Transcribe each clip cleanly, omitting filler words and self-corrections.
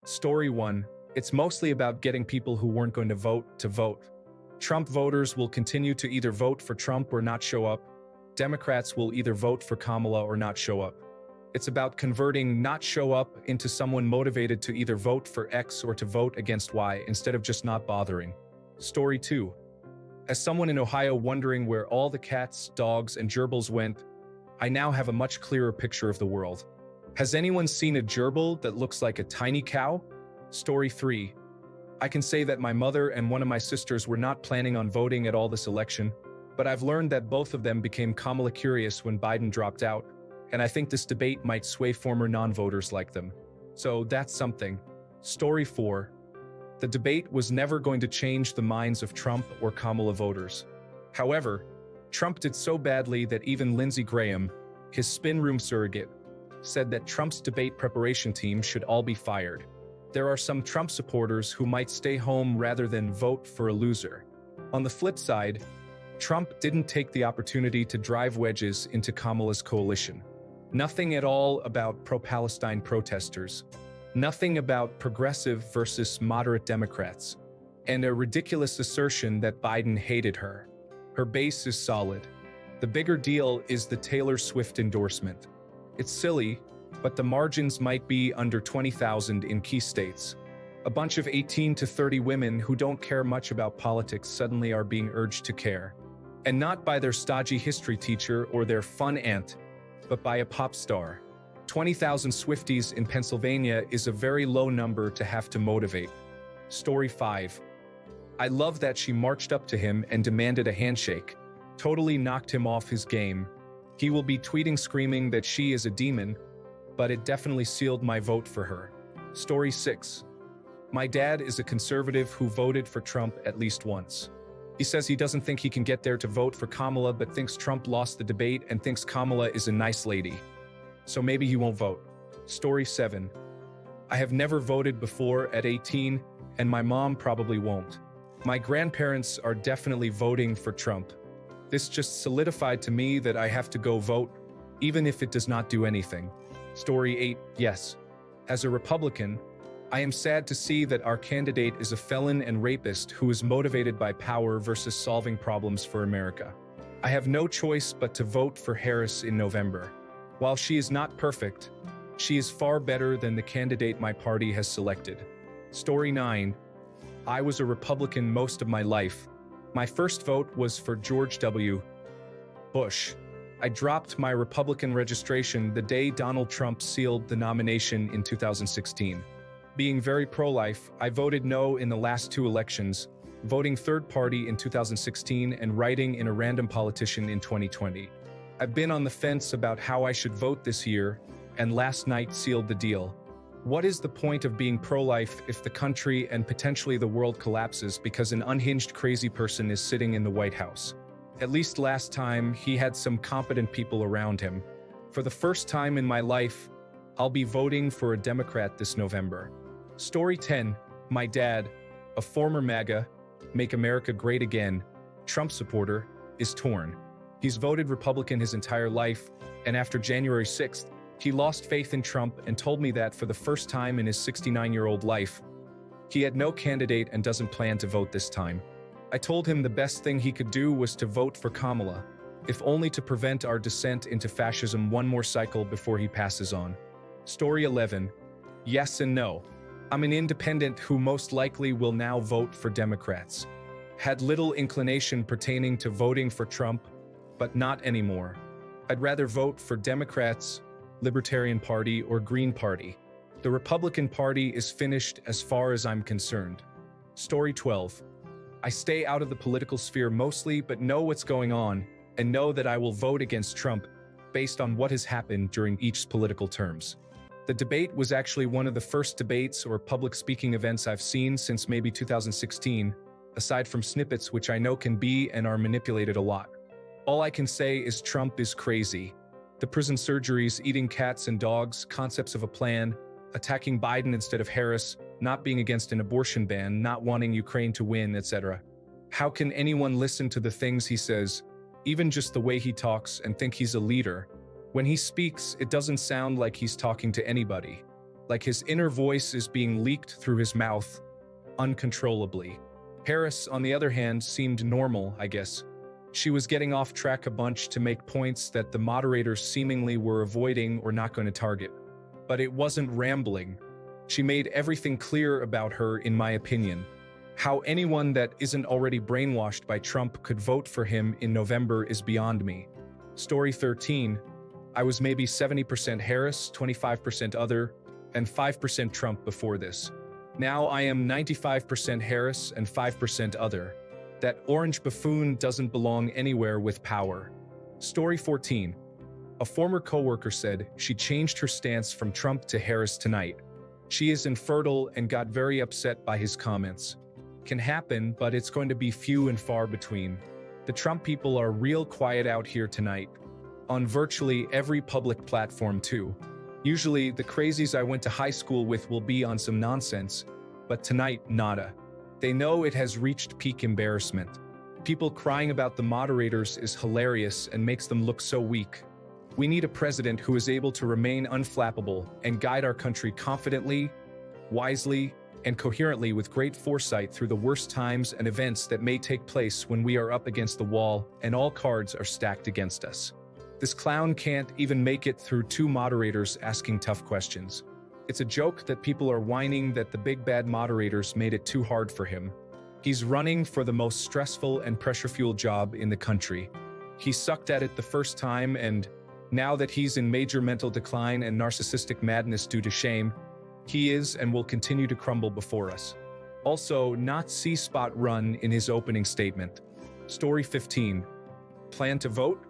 Story 1. It's mostly about getting people who weren't going to vote. Trump voters will continue to either vote for Trump or not show up. Democrats will either vote for Kamala or not show up. It's about converting not show up into someone motivated to either vote for X or to vote against Y instead of just not bothering. Story 2. As someone in Ohio wondering where all the cats, dogs, and gerbils went, I now have a much clearer picture of the world. Has anyone seen a gerbil that looks like a tiny cow? Story 3. I can say that my mother and one of my sisters were not planning on voting at all this election, but I've learned that both of them became Kamala curious when Biden dropped out, and I think this debate might sway former non-voters like them. So that's something. Story 4. The debate was never going to change the minds of Trump or Kamala voters. However, Trump did so badly that even Lindsey Graham, his spin room surrogate, said that Trump's debate preparation team should all be fired. There are some Trump supporters who might stay home rather than vote for a loser. On the flip side, Trump didn't take the opportunity to drive wedges into Kamala's coalition. Nothing at all about pro-Palestine protesters. Nothing about progressive versus moderate Democrats. And a ridiculous assertion that Biden hated her. Her base is solid. The bigger deal is the Taylor Swift endorsement. It's silly, but the margins might be under 20,000 in key states. A bunch of 18 to 30 women who don't care much about politics suddenly are being urged to care. And not by their stodgy history teacher or their fun aunt, but by a pop star. 20,000 Swifties in Pennsylvania is a very low number to have to motivate. Story 5. I love that she marched up to him and demanded a handshake. Totally knocked him off his game. He will be tweeting screaming that she is a demon, but it definitely sealed my vote for her. Story 6. My dad is a conservative who voted for Trump at least once. He says he doesn't think he can get there to vote for Kamala, but thinks Trump lost the debate and thinks Kamala is a nice lady. So maybe he won't vote. Story 7. I have never voted before at 18, and my mom probably won't. My grandparents are definitely voting for Trump. This just solidified to me that I have to go vote, even if it does not do anything. Story 8. Yes. As a Republican, I am sad to see that our candidate is a felon and rapist who is motivated by power versus solving problems for America. I have no choice but to vote for Harris in November. While she is not perfect, she is far better than the candidate my party has selected. Story 9. I was a Republican most of my life. My first vote was for George W. Bush. I dropped my Republican registration the day Donald Trump sealed the nomination in 2016. Being very pro-life, I voted no in the last two elections, voting third party in 2016 and writing in a random politician in 2020. I've been on the fence about how I should vote this year, and last night sealed the deal. What is the point of being pro-life if the country and potentially the world collapses because an unhinged crazy person is sitting in the White House? At least last time, he had some competent people around him. For the first time in my life, I'll be voting for a Democrat this November. Story 10. My dad, a former MAGA, Make America Great Again, Trump supporter, is torn. He's voted Republican his entire life, and after January 6th, he lost faith in Trump and told me that for the first time in his 69-year-old life, he had no candidate and doesn't plan to vote this time. I told him the best thing he could do was to vote for Kamala, if only to prevent our descent into fascism one more cycle before he passes on. Story 11. Yes and no. I'm an independent who most likely will now vote for Democrats. Had little inclination pertaining to voting for Trump, but not anymore. I'd rather vote for Democrats, Libertarian Party, or Green Party. The Republican Party is finished as far as I'm concerned. Story 12. I stay out of the political sphere mostly, but know what's going on, and know that I will vote against Trump based on what has happened during each political terms. The debate was actually one of the first debates or public speaking events I've seen since maybe 2016, aside from snippets which I know can be and are manipulated a lot. All I can say is Trump is crazy. The prison surgeries, eating cats and dogs, concepts of a plan, attacking Biden instead of Harris, not being against an abortion ban, not wanting Ukraine to win, etc. How can anyone listen to the things he says, even just the way he talks, and think he's a leader? When he speaks, it doesn't sound like he's talking to anybody. like his inner voice is being leaked through his mouth uncontrollably. Harris, on the other hand, seemed normal, I guess. She was getting off track a bunch to make points that the moderators seemingly were avoiding or not going to target. But it wasn't rambling. She made everything clear about her, in my opinion. How anyone that isn't already brainwashed by Trump could vote for him in November is beyond me. Story 13. I was maybe 70% Harris, 25% other, and 5% Trump before this. Now I am 95% Harris and 5% other. That orange buffoon doesn't belong anywhere with power. Story 14. A former coworker said she changed her stance from Trump to Harris tonight. She is infertile and got very upset by his comments. Can happen, but it's going to be few and far between. The Trump people are real quiet out here tonight. On virtually every public platform too. Usually, the crazies I went to high school with will be on some nonsense, but tonight, nada. They know it has reached peak embarrassment. People crying about the moderators is hilarious and makes them look so weak. We need a president who is able to remain unflappable and guide our country confidently, wisely, and coherently with great foresight through the worst times and events that may take place when we are up against the wall and all cards are stacked against us. This clown can't even make it through 2 moderators asking tough questions. It's a joke that people are whining that the big bad moderators made it too hard for him. He's running for the most stressful and pressure-fueled job in the country. He sucked at it the first time, and now that he's in major mental decline and narcissistic madness due to shame, he is and will continue to crumble before us. Also, not C-spot run in his opening statement. Story 15. Plan to vote?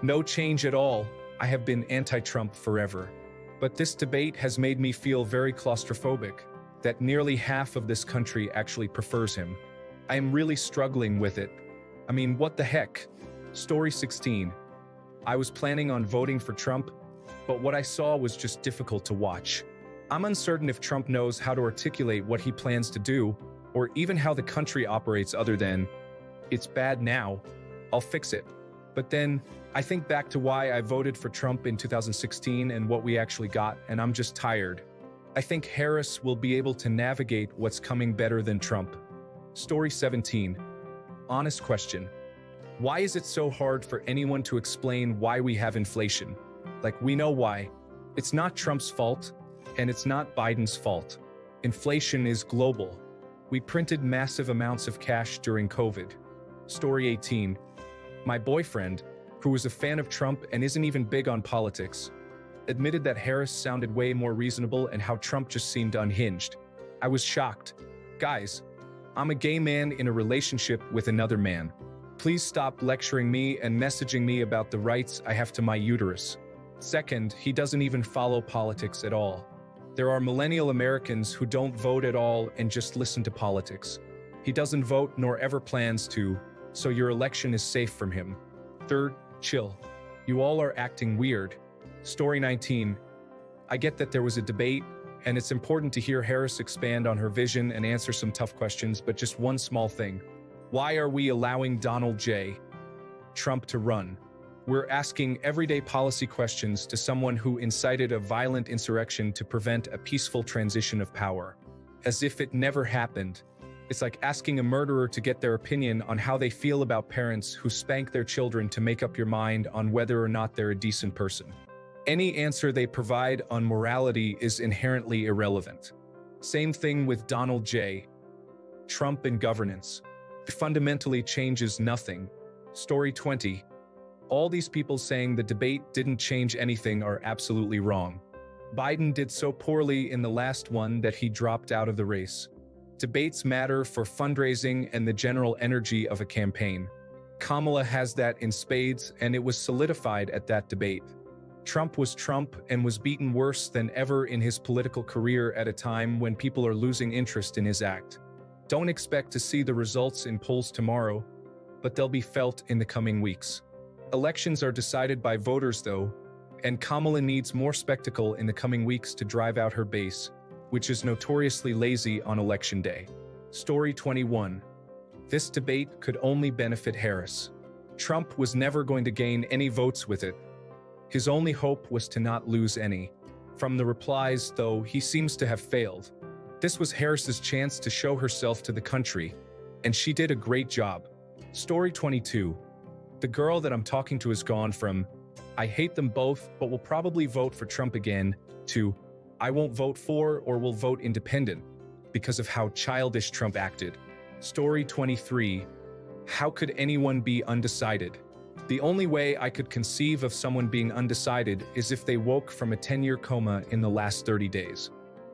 No change at all. I have been anti-Trump forever. But this debate has made me feel very claustrophobic, that nearly half of this country actually prefers him. I am really struggling with it. I mean, what the heck? Story 16. I was planning on voting for Trump, but what I saw was just difficult to watch. I'm uncertain if Trump knows how to articulate what he plans to do, or even how the country operates other than, it's bad now, I'll fix it. But then, I think back to why I voted for Trump in 2016 and what we actually got, and I'm just tired. I think Harris will be able to navigate what's coming better than Trump. Story 17. Honest question. Why is it so hard for anyone to explain why we have inflation? Like, we know why. It's not Trump's fault, and it's not Biden's fault. Inflation is global. We printed massive amounts of cash during COVID. Story 18. My boyfriend, who was a fan of Trump and isn't even big on politics, admitted that Harris sounded way more reasonable and how Trump just seemed unhinged. I was shocked. Guys, I'm a gay man in a relationship with another man. Please stop lecturing me and messaging me about the rights I have to my uterus. Second, he doesn't even follow politics at all. There are millennial Americans who don't vote at all and just listen to politics. He doesn't vote nor ever plans to, so your election is safe from him. Third, chill. You all are acting weird. Story 19. I get that there was a debate, and it's important to hear Harris expand on her vision and answer some tough questions, but just one small thing. Why are we allowing Donald J. Trump to run? We're asking everyday policy questions to someone who incited a violent insurrection to prevent a peaceful transition of power. As if it never happened. It's like asking a murderer to get their opinion on how they feel about parents who spank their children to make up your mind on whether or not they're a decent person. Any answer they provide on morality is inherently irrelevant. Same thing with Donald J. Trump and governance. It fundamentally changes nothing. Story 20. All these people saying the debate didn't change anything are absolutely wrong. Biden did so poorly in the last one that he dropped out of the race. Debates matter for fundraising and the general energy of a campaign. Kamala has that in spades, and it was solidified at that debate. Trump was Trump and was beaten worse than ever in his political career at a time when people are losing interest in his act. Don't expect to see the results in polls tomorrow, but they'll be felt in the coming weeks. Elections are decided by voters, though, and Kamala needs more spectacle in the coming weeks to drive out her base, which is notoriously lazy on election day. Story 21. This debate could only benefit Harris. Trump was never going to gain any votes with it. His only hope was to not lose any. From the replies, though, he seems to have failed. This was Harris's chance to show herself to the country, and she did a great job. Story 22. The girl that I'm talking to has gone from, I hate them both, but will probably vote for Trump again, to, I won't vote for or will vote independent, because of how childish Trump acted. Story 23. How could anyone be undecided? The only way I could conceive of someone being undecided is if they woke from a 10-year coma in the last 30 days.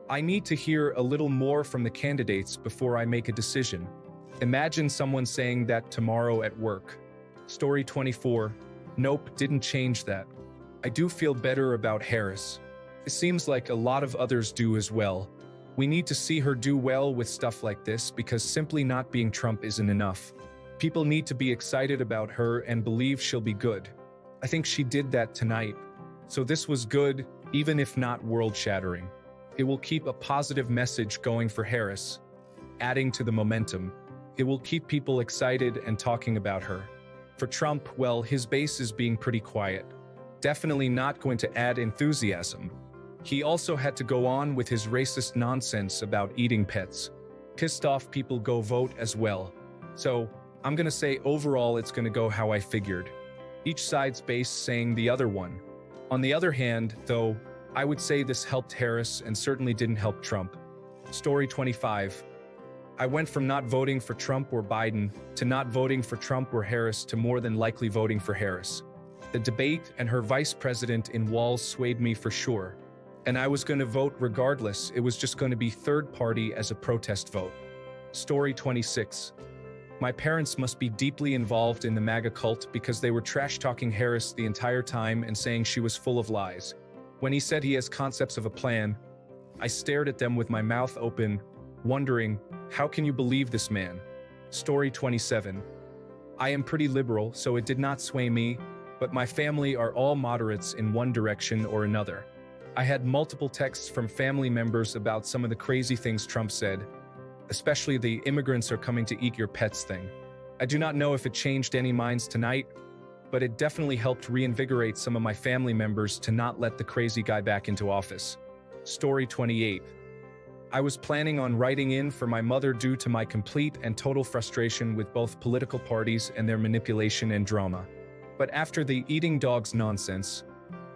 I need to hear a little more from the candidates before I make a decision. Imagine someone saying that tomorrow at work. Story 24. Nope, didn't change that. I do feel better about Harris. It seems like a lot of others do as well. We need to see her do well with stuff like this because simply not being Trump isn't enough. People need to be excited about her and believe she'll be good. I think she did that tonight. So this was good, even if not world-shattering. It will keep a positive message going for Harris, adding to the momentum. It will keep people excited and talking about her. For Trump, well, his base is being pretty quiet. Definitely not going to add enthusiasm. He also had to go on with his racist nonsense about eating pets. Pissed off people go vote as well. So, I'm gonna say overall it's gonna go how I figured. Each side's base saying the other one. On the other hand, though, I would say this helped Harris and certainly didn't help Trump. Story 25. I went from not voting for Trump or Biden to not voting for Trump or Harris to more than likely voting for Harris. The debate and her vice president in walls swayed me for sure. And I was going to vote regardless. It was just going to be third party as a protest vote. Story 26. My parents must be deeply involved in the MAGA cult because they were trash-talking Harris the entire time and saying she was full of lies. When he said he has concepts of a plan, I stared at them with my mouth open, wondering, how can you believe this man? Story 27. I am pretty liberal, so it did not sway me, but my family are all moderates in one direction or another. I had multiple texts from family members about some of the crazy things Trump said, especially the immigrants are coming to eat your pets thing. I do not know if it changed any minds tonight, but it definitely helped reinvigorate some of my family members to not let the crazy guy back into office. Story 28. I was planning on writing in for my mother due to my complete and total frustration with both political parties and their manipulation and drama. But after the eating dogs nonsense,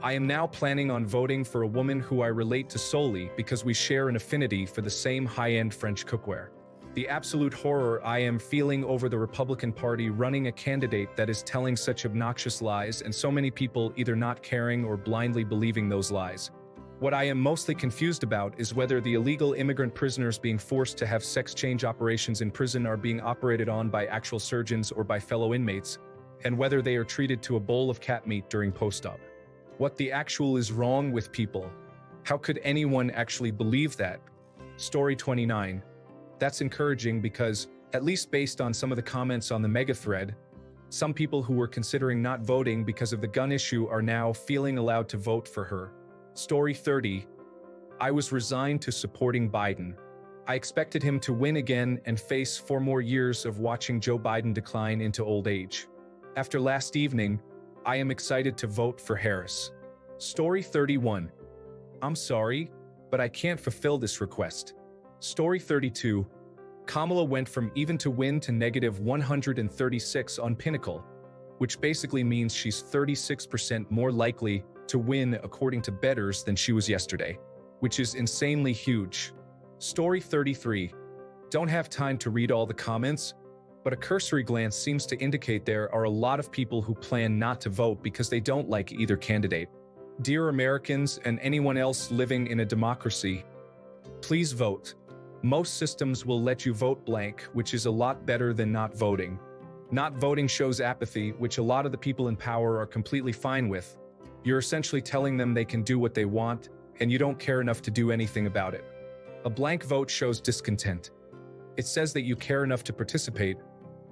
I am now planning on voting for a woman who I relate to solely because we share an affinity for the same high-end French cookware. The absolute horror I am feeling over the Republican Party running a candidate that is telling such obnoxious lies and so many people either not caring or blindly believing those lies. What I am mostly confused about is whether the illegal immigrant prisoners being forced to have sex change operations in prison are being operated on by actual surgeons or by fellow inmates, and whether they are treated to a bowl of cat meat during post-op. What the actual is wrong with people? How could anyone actually believe that? Story 29. That's encouraging because, at least based on some of the comments on the mega thread, some people who were considering not voting because of the gun issue are now feeling allowed to vote for her. Story 30. I was resigned to supporting Biden. I expected him to win again and face 4 more years of watching Joe Biden decline into old age. After last evening, I am excited to vote for Harris. Story 31. I'm sorry, but I can't fulfill this request. Story 32. Kamala went from even to win to negative 136 on Pinnacle, which basically means she's 36% more likely to win according to bettors than she was yesterday, which is insanely huge. Story 33. Don't have time to read all the comments, but a cursory glance seems to indicate there are a lot of people who plan not to vote because they don't like either candidate. Dear Americans and anyone else living in a democracy, please vote. Most systems will let you vote blank, which is a lot better than not voting. Not voting shows apathy, which a lot of the people in power are completely fine with. You're essentially telling them they can do what they want, and you don't care enough to do anything about it. A blank vote shows discontent. It says that you care enough to participate,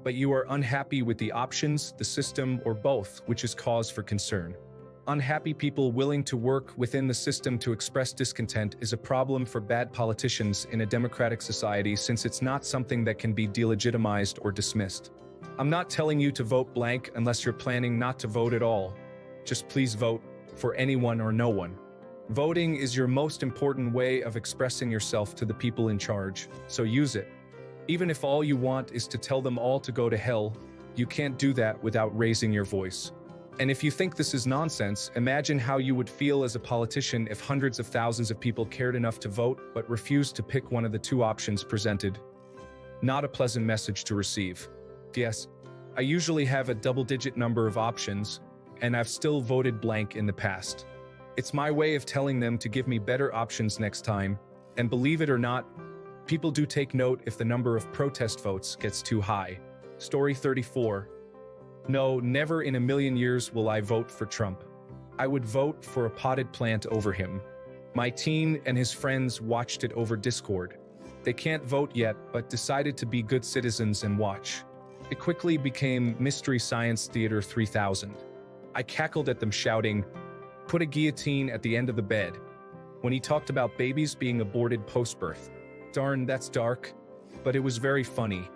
but you are unhappy with the options, the system, or both, which is cause for concern. Unhappy people willing to work within the system to express discontent is a problem for bad politicians in a democratic society since it's not something that can be delegitimized or dismissed. I'm not telling you to vote blank unless you're planning not to vote at all. Just please vote for anyone or no one. Voting is your most important way of expressing yourself to the people in charge, so use it. Even if all you want is to tell them all to go to hell, you can't do that without raising your voice. And if you think this is nonsense, imagine how you would feel as a politician if hundreds of thousands of people cared enough to vote but refused to pick one of the two options presented. Not a pleasant message to receive. Yes, I usually have a double-digit number of options, and I've still voted blank in the past. It's my way of telling them to give me better options next time, and believe it or not, people do take note if the number of protest votes gets too high. Story 34. No, never in a million years will I vote for Trump. I would vote for a potted plant over him. My teen and his friends watched it over Discord. They can't vote yet, but decided to be good citizens and watch. It quickly became Mystery Science Theater 3000. I cackled at them shouting, "Put a guillotine at the end of the bed," when he talked about babies being aborted post-birth. Darn, that's dark, but it was very funny.